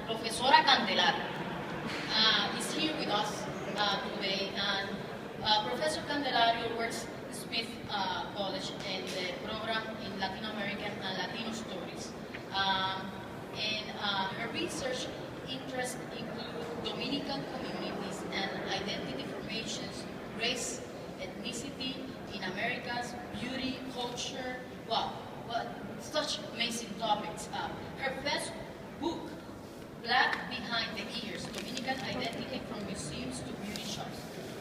Profesora Candelario is here with us today, and Professor Candelario works at Smith College in the program in Latin American and Latino Stories. Her research interests include Dominican communities and identity formations, race, ethnicity in Americas, beauty, culture, such amazing topics. Her best book, Black Behind the Ears, Dominican Identity from Museums to Beauty Shops,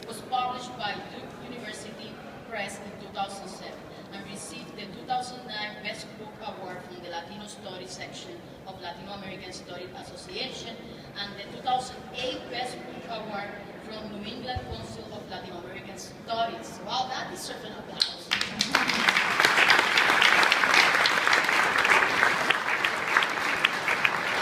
was published by Duke University Press in 2007 and received the 2009 Best Book Award from the Latino Studies section of Latino American Studies Association and the 2008 Best Book Award from New England Council of Latin American Studies. Wow, that deserves an applause.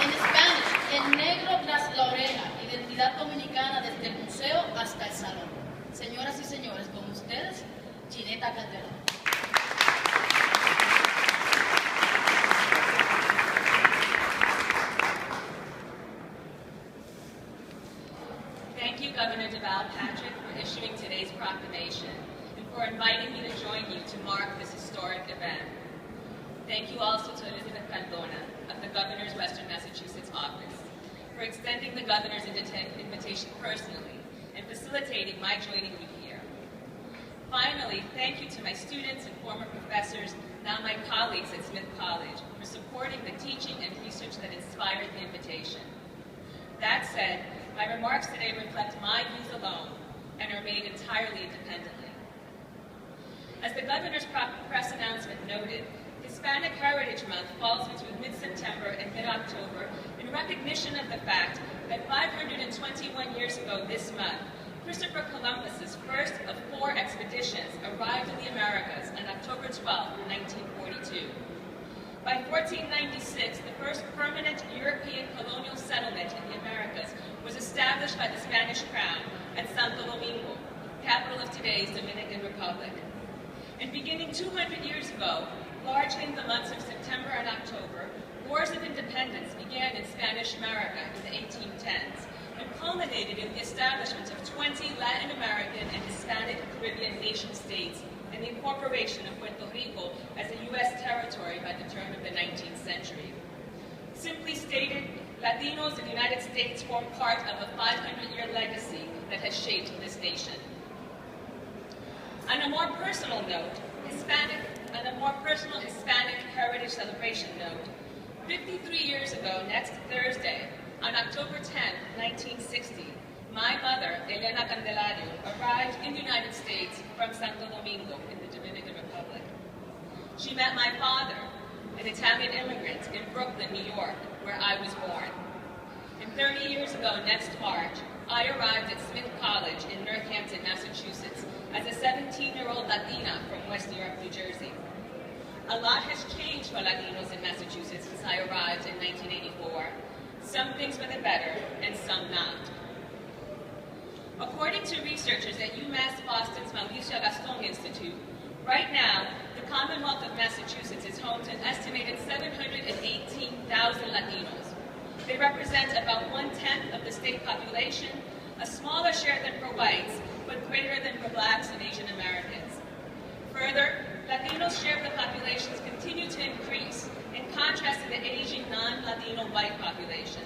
En Spanish, el negro tras la oreja, identidad dominicana desde el museo hasta el salón. Señoras y señores, con ustedes, Ginetta Calderón. Thank you, Governor Deval Patrick, for issuing today's proclamation and for inviting me to join you to mark this historic event. Thank you also to Elizabeth Cardona of the Governor's Western Massachusetts office for extending the Governor's invitation personally and facilitating my joining you here. Finally, thank you to my students and former professors, now my colleagues at Smith College, for supporting the teaching and research that inspired the invitation. That said, my remarks today reflect my views alone and are made entirely independently. As the Governor's press announcement noted, Hispanic Heritage Month falls between mid-September and mid-October in recognition of the fact that 521 years ago this month, Christopher Columbus's first of 4 expeditions arrived in the Americas on October 12, 1942. By 1496, the first permanent European colonial settlement in the Americas was established by the Spanish Crown at Santo Domingo, capital of today's Dominican Republic. And beginning 200 years ago, largely in the months of September and October, wars of independence began in Spanish America in the 1810s and culminated in the establishment of 20 Latin American and Hispanic Caribbean nation-states and the incorporation of Puerto Rico as a U.S. territory by the turn of the 19th century. Simply stated, Latinos in the United States form part of a 500-year legacy that has shaped this nation. On a more personal note, Hispanic Heritage Celebration note, 53 years ago next Thursday, on October 10, 1960, my mother, Elena Candelario, arrived in the United States from Santo Domingo in the Dominican Republic. She met my father, an Italian immigrant in Brooklyn, New York, where I was born. And 30 years ago next March, I arrived at Smith College in Northampton, Massachusetts, as a 17-year-old Latina from West New York, New Jersey. A lot has changed for Latinos in Massachusetts since I arrived in 1984. Some things for the better, and some not. According to researchers at UMass Boston's Mauricio Gaston Institute, right now, the Commonwealth of Massachusetts is home to an estimated 718,000 Latinos. They represent about 1/10 of the state population, a smaller share than for whites, but greater than for blacks and Asian Americans. Further, Latinos' share of the populations continue to increase, in contrast to the aging non-Latino white population.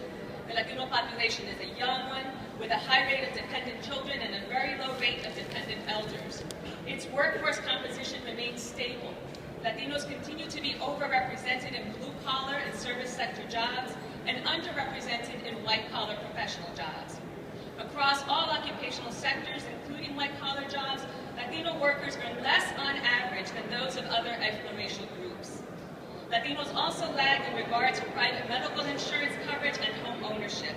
The Latino population is a young one, with a high rate of dependent children and a very low rate of dependent elders. Its workforce composition remains stable. Latinos continue to be overrepresented in blue-collar and service sector jobs and underrepresented in white-collar professional jobs. Across all occupational sectors, including white-collar jobs, Latino workers earn less on average than those of other ethno-racial groups. Latinos also lag in regard to private medical insurance coverage and home ownership.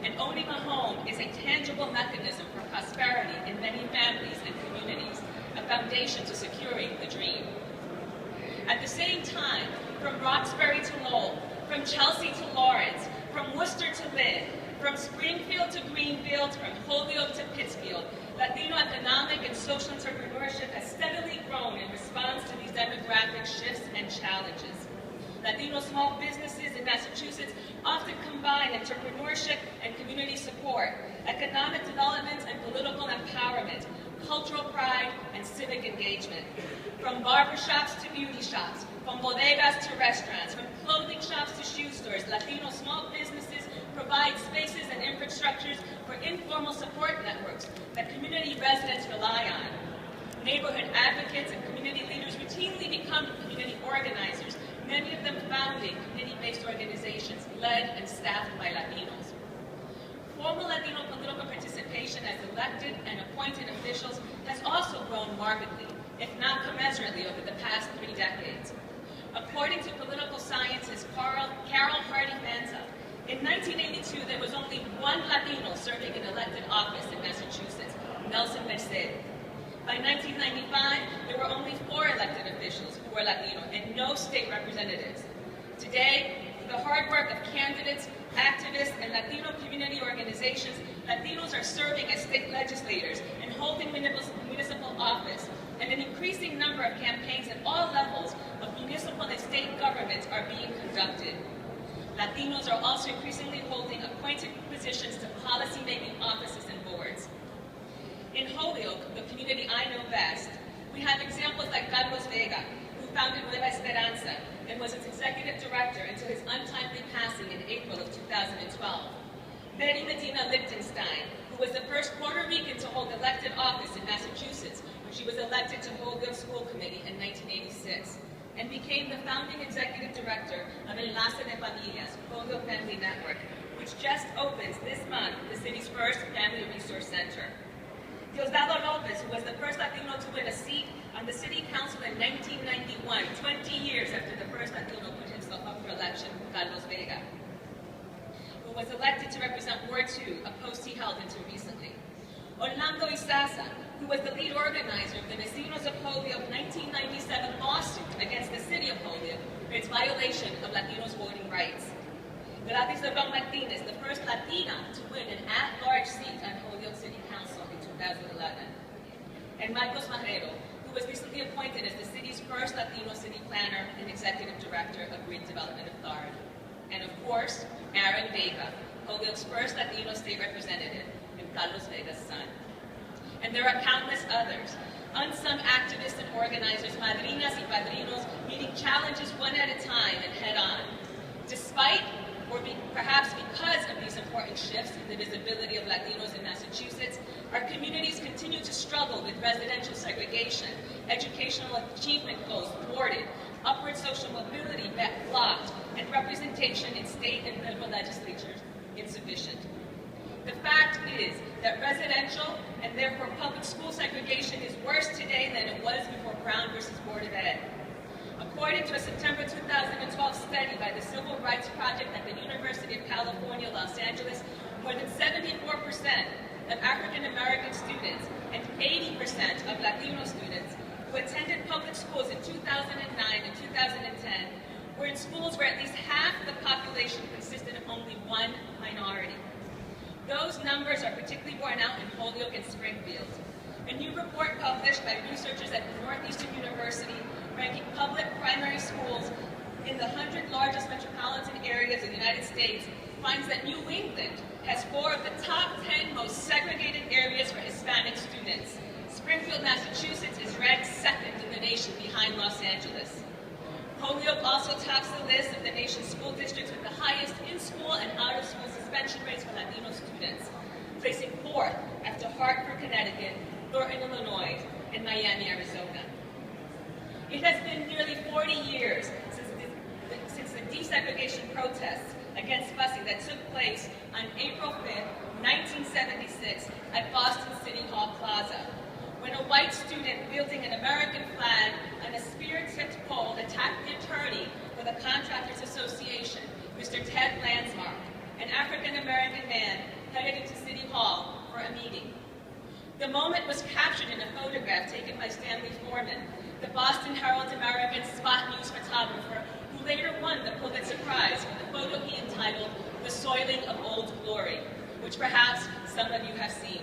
And owning a home is a tangible mechanism for prosperity in many families and communities, a foundation to securing the dream. At the same time, from Roxbury to Lowell, from Chelsea to Lawrence, from Worcester to Lynn, from Springfield to Greenfield, from Holyoke to Pittsfield, Latino economic and social entrepreneurship has steadily grown in response to these demographic shifts and challenges. Latino small businesses in Massachusetts often combine entrepreneurship and community support, economic development and political empowerment, cultural pride and civic engagement. From barbershops to beauty shops, from bodegas to restaurants, from clothing shops to shoe stores, Latino small businesses provide spaces and infrastructures for informal support networks that community residents rely on. Neighborhood advocates and community leaders routinely become community organizers, many of them founding community-based organizations led and staffed by Latinos. Formal Latino political participation as elected and appointed officials has also grown markedly, if not commensurately, over the past 3 decades. According to political scientist Carol Hardy-Manza, in 1982 there was only one Latino serving in elected office in Massachusetts, Nelson Merced. By 1995, there were only 4 elected officials who were Latino and no state representatives. Today, through the hard work of candidates, activists, and Latino community organizations, Latinos are serving as state legislators and holding municipal office, and an increasing number of campaigns at all levels of municipal and state governments are being conducted. Latinos are also increasingly holding appointed positions to policy-making offices and boards. In Holyoke, the community I know best, we have examples like Carlos Vega, who founded Nueva Esperanza and was its executive director until his untimely passing in April of 2012. Betty Medina Lichtenstein, who was the first Puerto Rican to hold elected office in Massachusetts when she was elected to Holyoke School Committee in 1986, and became the founding executive director of Enlace de Familias, Holyoke Family Network, which just opens this month the city's first Family Resource Center. Diosdado Lopez, who was the first Latino to win a seat on the city council in 1991, 20 years after the first Latino put himself up for election, Carlos Vega, who was elected to represent Ward 2, a post he held until recently. Orlando Izaza, who was the lead organizer of the Vecinos of Holyoke 1997 lawsuit against the city of Holyoke for its violation of Latinos' voting rights. Gladys Lebron Martinez, the first Latina to win an at-large seat on Holyoke City Council in 2011. And Marcos Marrero, who was recently appointed as the city's first Latino city planner and executive director of Green Development Authority. And of course, Aaron Vega, Holyoke's first Latino state representative and Carlos Vega's son. And there are countless others, unsung activists and organizers, madrinas y padrinos, meeting challenges one at a time and head on. Despite, or perhaps because of these important shifts in the visibility of Latinos in Massachusetts, our communities continue to struggle with residential segregation, educational achievement goals thwarted, upward social mobility blocked, and representation in state and federal legislatures insufficient. The fact is that residential and therefore public school segregation is worse today than it was before Brown versus Board of Ed. According to a September 2012 study by the Civil Rights Project at the University of California, Los Angeles, more than 74% of African American students and 80% of Latino students who attended public schools in 2009 and 2010 were in schools where at least half the population consisted of only one minority. Those numbers are particularly borne out in Holyoke and Springfield. A new report published by researchers at Northeastern University ranking public primary schools in the 100 largest metropolitan areas of the United States finds that New England has 4 of the top 10 most segregated areas for Hispanic students. Springfield, Massachusetts is ranked 2nd in the nation behind Los Angeles. Holyoke also tops the list of the nation's school districts with the highest in-school and out-of-school suspension rates for Latino students, placing 4th after Hartford, Connecticut, Thornton, Illinois, and Miami, Arizona. It has been nearly 40 years since the desegregation protests against busing that took place on April 5th, 1976 at Boston City Hall Plaza, when a white student wielding an American flag on a spear-tipped pole attacked the attorney for the Contractors Association, Mr. Ted Landsmark, an African-American man headed into City Hall for a meeting. The moment was captured in a photograph taken by Stanley Foreman, the Boston Herald-American spot news photographer who later won the Pulitzer Prize for the photo he entitled The Soiling of Old Glory, which perhaps some of you have seen.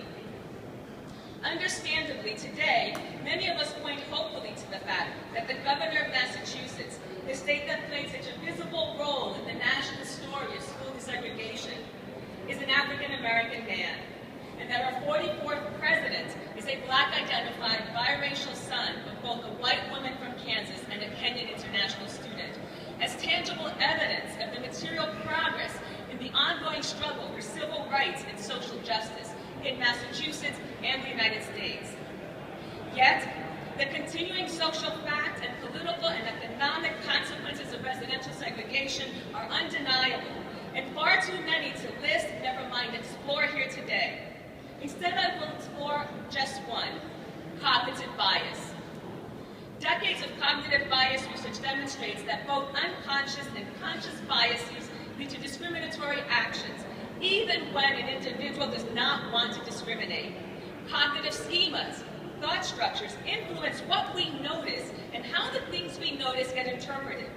Understandably, today, many of us point hopefully to the fact that the governor of Massachusetts the state that played such a visible role in the national story of school desegregation, is an African-American man, and that our 44th president is a black-identified biracial son of both a white woman from Kansas and a Kenyan international student, as tangible evidence of the material progress in the ongoing struggle for civil rights and social justice in Massachusetts and the United States. Yet, the continuing social fact and political and economic consequences of residential segregation are undeniable, and far too many to list, never mind explore here today. Instead, I will explore just one: cognitive bias. Decades of cognitive bias research demonstrates that both unconscious and conscious biases lead to discriminatory actions, even when an individual does not want to discriminate. Cognitive schemas, thought structures, influence what we notice and how the things we notice get interpreted.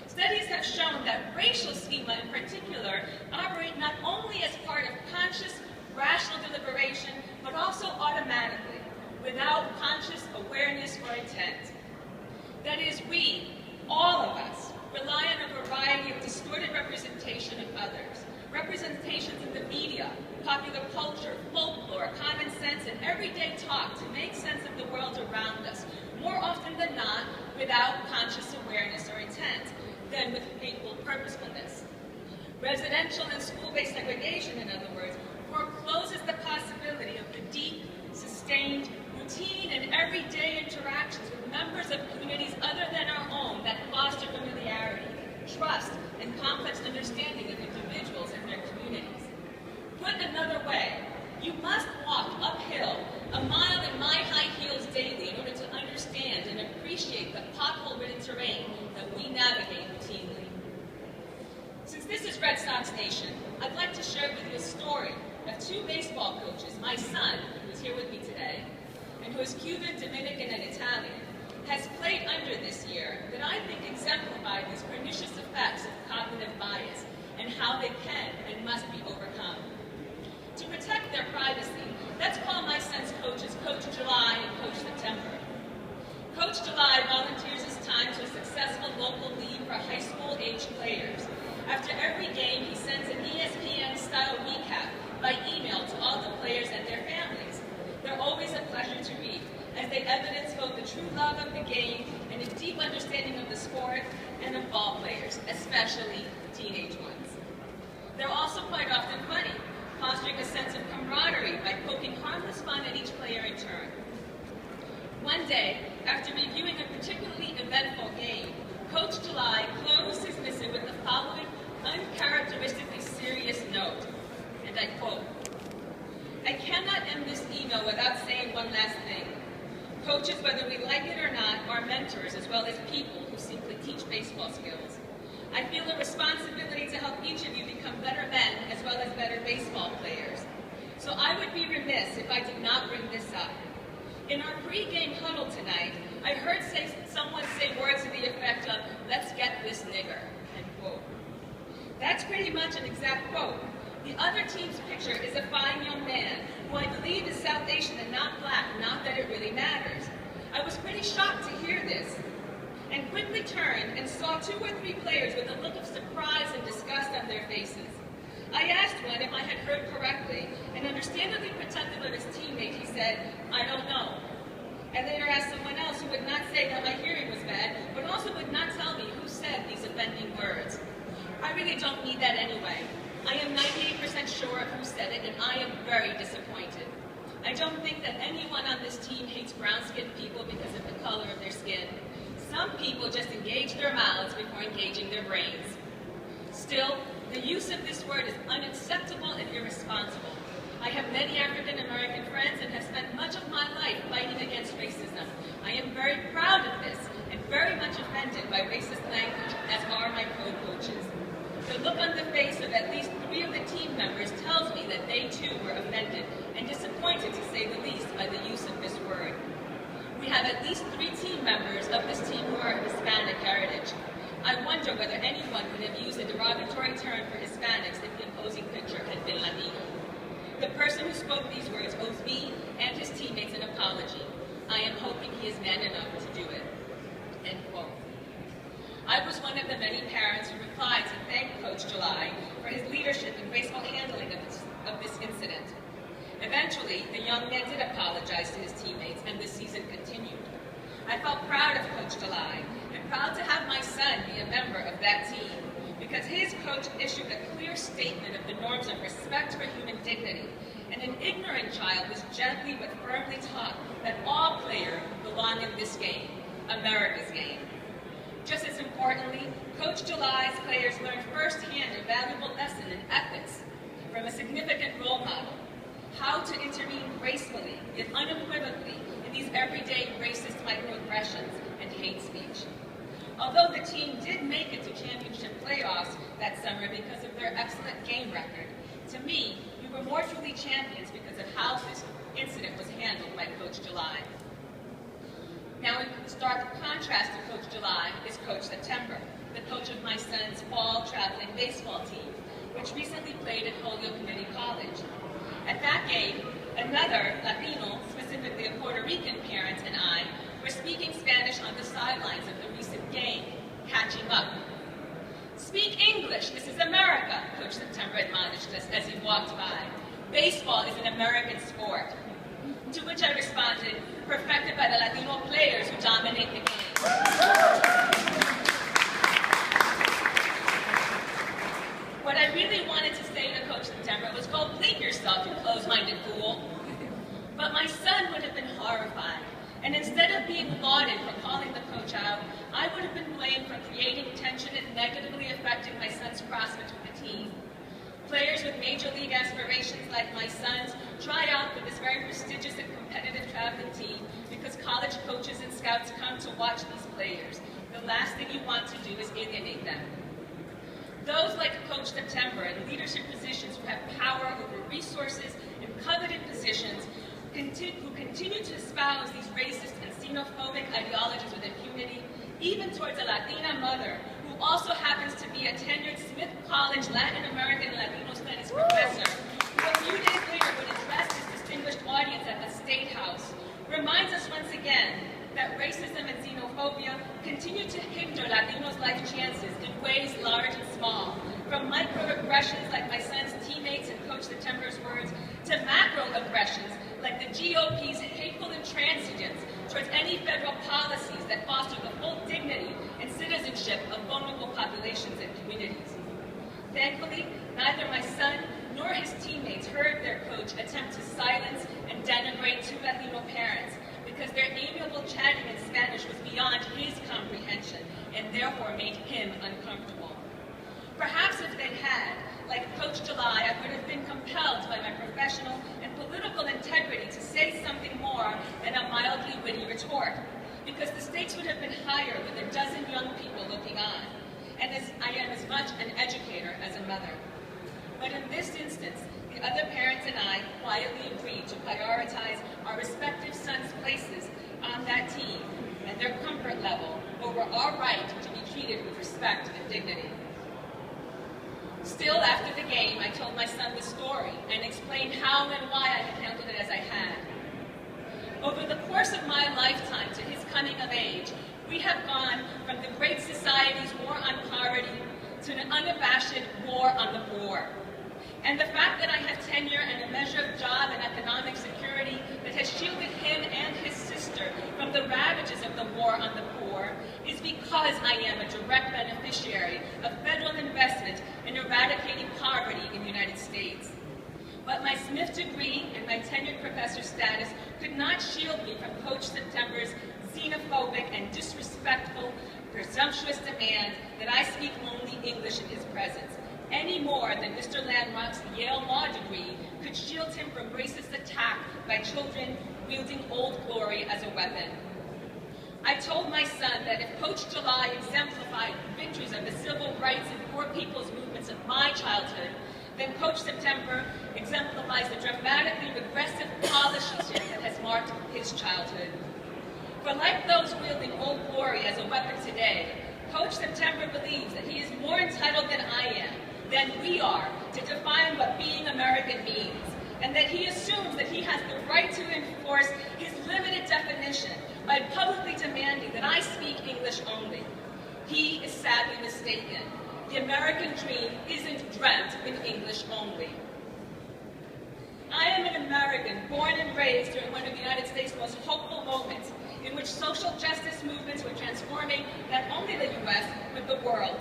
Studies have shown that racial schema in particular operate not only as part of conscious, rational deliberation, but also automatically, without conscious awareness or intent. That is, we, all of us, rely on a variety of distorted representation of others. Representations in the media, popular culture, folklore, common sense, and everyday talk to make sense of the world around us, more often than not without conscious awareness or intent, than with hateful purposefulness. Residential and school-based segregation, in other words, forecloses the possibility of the deep, sustained, routine, and everyday interactions with members of communities other than our own that foster familiarity, trust, and complex understanding of individuals and their communities. Put another way, you must walk uphill a mile in my high heels daily in order to understand and appreciate the pothole-ridden terrain that we navigate routinely. Since this is Red Sox Nation, I'd like to share with you a story of two baseball coaches. My son, who's here with me today, and who is Cuban, Dominican, and Italian, has played under this year that I think exemplify these pernicious effects of cognitive bias and how they can and must be overcome. To protect their privacy, let's call my son's coaches Coach July and Coach September. Coach July volunteers his time to a successful local league for high school-aged players. After every game, he sends an ESPN-style recap by email to all the players and their families. They're always a pleasure to read, as they evidence both the true love of the game and a deep understanding of the sport and of ball players, especially teenage ones. They're also quite often funny, fostering a sense of camaraderie by poking harmless fun at each player in turn. One day, after reviewing a particularly eventful game, Coach July closed his missive with the following uncharacteristically serious note, and I quote, "I cannot end this email without saying one last thing. Coaches, whether we like it or not, are mentors as well as people who simply teach baseball skills. I feel a responsibility to help each of you become better men as well as better baseball players. So I would be remiss if I did not bring this up. In our pre-game huddle tonight, I heard someone say words to the effect of, 'Let's get this nigger,'" end quote. That's pretty much an exact quote. The other team's pitcher is a fine young man who I believe is South Asian and not black, not that it really matters. I was pretty shocked to hear this, and quickly turned and saw 2 or 3 players with a look of surprise and disgust on their faces. I asked one if I had heard correctly, and understandably protective of his teammate, he said, "I don't know." I later asked someone else who would not say that my hearing was bad, but also would not tell me who said these offending words. I really don't need that anyway. I am 98% sure of who said it, and I am very disappointed. I don't think that anyone on this team hates brown-skinned people because of the color of their skin. Some people just engage their mouths before engaging their brains. Still, the use of this word is unacceptable and irresponsible. I have many African-American friends and have spent much of my life fighting against racism. I am very proud of this and very much offended by racist language, as are my co-coaches. The look on the face of at least 3 of the team members tells me that they too were offended and disappointed, to say the least, by the use of this word. We have at least 3 team members of this team who are of Hispanic heritage. I wonder whether anyone would have used a derogatory term for Hispanics if the opposing pitcher had been Latino. The person who spoke these words owes me and his teammates an apology. I am hoping he is man enough to do it." End quote. I was one of the many parents who replied to thank Coach July for his leadership and graceful handling of this incident. Eventually, the young man did apologize to his teammates, and the season continued. I felt proud of Coach July, and proud to have my son be a member of that team, because his coach issued a clear statement of the norms of respect for human dignity, and an ignorant child was gently but firmly taught that all players belong in this game, America's game. Just as importantly, Coach July's players learned firsthand a valuable lesson in ethics from a significant role model, how to intervene gracefully, yet unequivocally, in these everyday racist microaggressions and hate speech. Although the team did make it to championship playoffs that summer because of their excellent game record, to me, we were more truly champions because of how this incident was handled by Coach July. Now, in stark contrast to Coach July is Coach September, the coach of my son's fall traveling baseball team, which recently played at Holyoke Community College. At that game, another Latino, specifically a Puerto Rican parent, and I were speaking Spanish on the sidelines of the recent game, catching up. "Speak English, this is America," Coach September admonished us as he walked by. "Baseball is an American sport." To which I responded, "Perfected by the Latino players who dominate the game." What I really wanted to say to Coach September was, "Go bleep yourself, you close-minded fool." But my son would have been horrified, and instead of being lauded for calling the coach out, I would have been blamed for creating tension and negatively affecting my son's prospects with the team. Players with major league aspirations like my son's try out for this very prestigious and competitive traveling team because college coaches and scouts come to watch these players. The last thing you want to do is alienate them. Those like Coach September in leadership positions who have power over resources and coveted positions who continue to espouse these racist and xenophobic ideologies with impunity, even towards a Latina mother who also happens to be a tenured Smith College Latin American and Latino Studies professor, who a few days later would address this distinguished audience at the State House, reminds us once again that racism and xenophobia continue to hinder Latinos' life chances in ways large and small, from microaggressions like my son's teammates and Coach September's words, to macroaggressions like the GOP's hateful intransigence towards any federal policies that foster the full dignity and citizenship of vulnerable populations and communities. Thankfully, neither my son nor his teammates heard their coach attempt to silence and denigrate two Latino parents, because their amiable chatting in Spanish was beyond his comprehension and therefore made him uncomfortable. Perhaps if they had, like Coach July, I would have been compelled by my professional and political integrity to say something more than a mildly witty retort, because the stakes would have been higher with a dozen young people looking on, and I am as much an educator as a mother. But in this instance, the other parents and I quietly agreed to prioritize our respective sons' places on that team and their comfort level over our right to be treated with respect and dignity. Still, after the game, I told my son the story and explained how and why I had handled it as I had. Over the course of my lifetime to his coming of age, we have gone from the Great Society's war on poverty to an unabashed war on the poor. And the fact that I have tenure and a measure of job and economic security that has shielded him and his sister from the ravages of the war on the poor is because I am a direct beneficiary of federal investment in eradicating poverty in the United States. But my Smith degree and my tenured professor status could not shield me from Coach September's xenophobic and disrespectful, presumptuous demand that I speak only English in his presence, any more than Mr. Landmark's Yale Law degree could shield him from racist attack by children wielding Old Glory as a weapon. I told my son that if Coach July exemplified victories of the civil rights and poor people's movements of my childhood, then Coach September exemplifies the dramatically regressive policy shift that has marked his childhood. For like those wielding Old Glory as a weapon today, Coach September believes that he is more entitled than I am, than we are, to define what being American means, and that he assumes that he has the right to enforce his limited definition by publicly demanding that I speak English only. he is sadly mistaken. The American dream isn't dreamt in English only. I am an American, born and raised during one of the United States' most hopeful moments, in which social justice movements were transforming not only the U.S., but the world.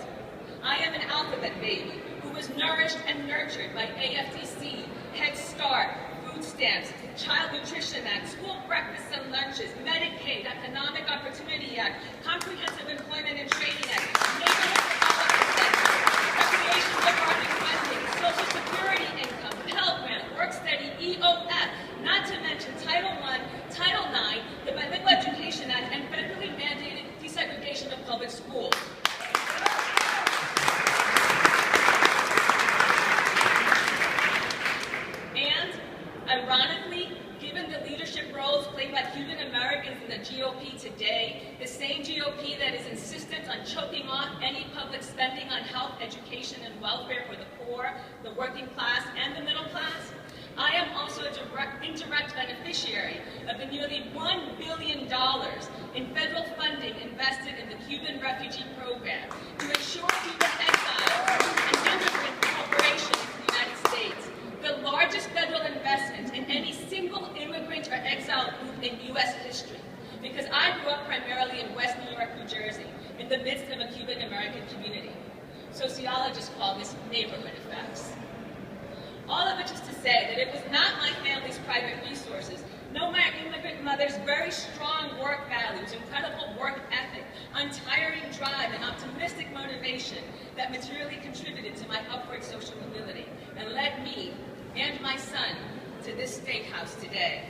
I am an alphabet baby who was nourished and nurtured by AFDC, Head Start, food stamps, Child Nutrition Act, school breakfasts and lunches, Medicaid, Economic Opportunity Act, Comprehensive Employment and Training Act, Neighborhood Development Center, Recreation Department funding, Social Security income, Pell Grant, Work Study, EOF, not to mention Title I, Title IX, the Bilingual Education Act, and federally mandated desegregation of public schools. Ironically, given the leadership roles played by Cuban Americans in the GOP today, the same GOP that is insistent on choking off any public spending on health, education, and welfare for the poor, the working class, and the middle class, I am also a indirect beneficiary of the nearly $1 billion in federal funding invested in the Cuban refugee program to ensure Cuban exiles and immigrant cooperation in the United States, the largest federal investment in any single immigrant or exile group in U.S. history, because I grew up primarily in West New York, New Jersey, in the midst of a Cuban-American community. Sociologists call this neighborhood effects. All of which is to say that it was not my family's private resources, no, my immigrant mother's very strong work values, incredible work ethic, untiring drive, and optimistic motivation that materially contributed to my upward social mobility and led me and my son to this state house today.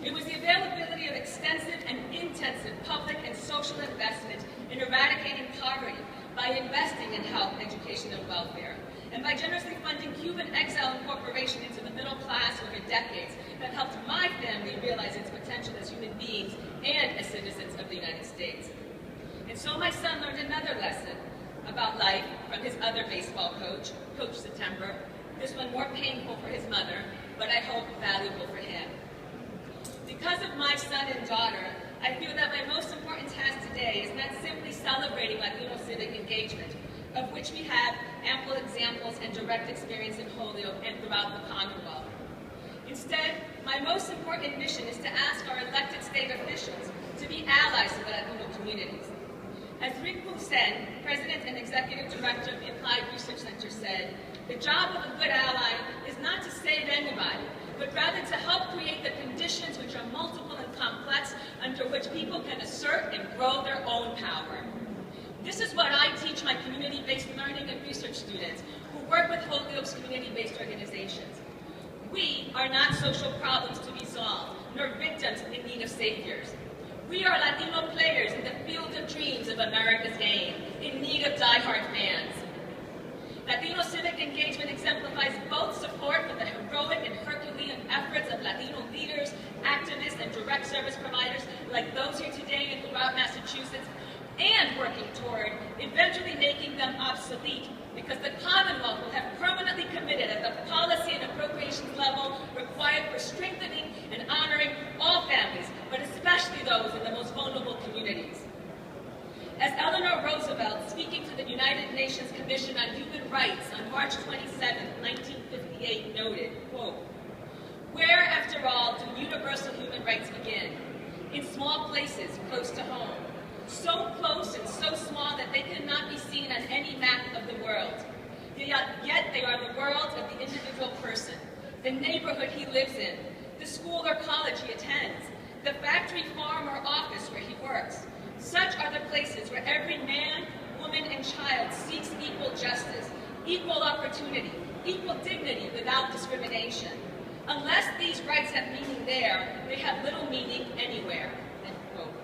It was the availability of extensive and intensive public and social investment in eradicating poverty by investing in health, education, and welfare, and by generously funding Cuban exile incorporation into the middle class over decades that helped my family realize its potential as human beings and as citizens of the United States. And so my son learned another lesson about life from his other baseball coach, Coach September, this one more painful for his mother, but I hope valuable for him. Because of my son and daughter, I feel that my most important task today is not simply celebrating Latino civic engagement, of which we have ample examples and direct experience in Holyoke and throughout the Commonwealth. Instead, my most important mission is to ask our elected state officials to be allies to the Latino communities. As Rick Sen, President and Executive Director of the Applied Research Center, said, the job of a good ally is not to save anybody, but rather to help create the conditions which are multiple and complex under which people can assert and grow their own power. This is what I teach my community-based learning and research students who work with Holyoke's community-based organizations. We are not social problems to be solved, nor victims in need of saviors. We are Latino players in the field of dreams of America's game, in need of diehard fans. Latino civic engagement exemplifies both support for the heroic and Herculean efforts of Latino leaders, activists, and direct service providers like those here today and throughout Massachusetts, and working toward eventually making them obsolete, because the Commonwealth will have permanently committed at the policy and appropriations level required for strengthening and honoring all families, but especially those in the most vulnerable communities. As Eleanor Roosevelt, speaking to the United Nations Commission on Human Rights on March 27, 1958, noted, quote, where, after all, do universal human rights begin? In small places close to home. So close and so small that they cannot be seen on any map of the world. Yet they are the world of the individual person, the neighborhood he lives in, the school or college he attends, the factory, farm, or office where he works. Such are the places where every man, woman, and child seeks equal justice, equal opportunity, equal dignity without discrimination. Unless these rights have meaning there, they have little meaning anywhere. End quote.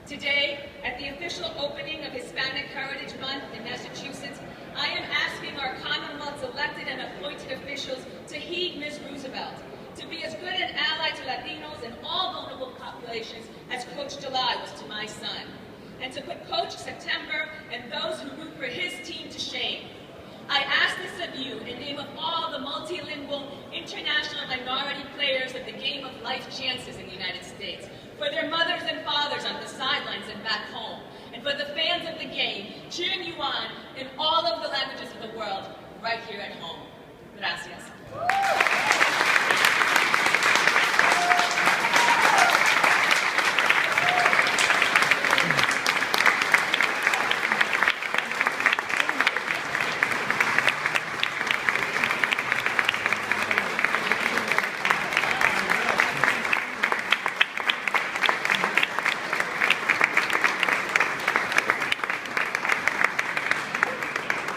Today, at the official opening of Hispanic Heritage Month in Massachusetts, I am asking our Commonwealth's elected and appointed officials to heed Ms. Roosevelt, to be as good an ally to Latinos and all vulnerable populations as Coach July was to my son, and to put Coach September and those who root for his team to shame. I ask this of you in name of all the multilingual, international minority players of the game of life chances in the United States, for their mothers and fathers on the sidelines and back home, and but the fans of the game, cheering you on in all of the languages of the world, right here at home. Gracias.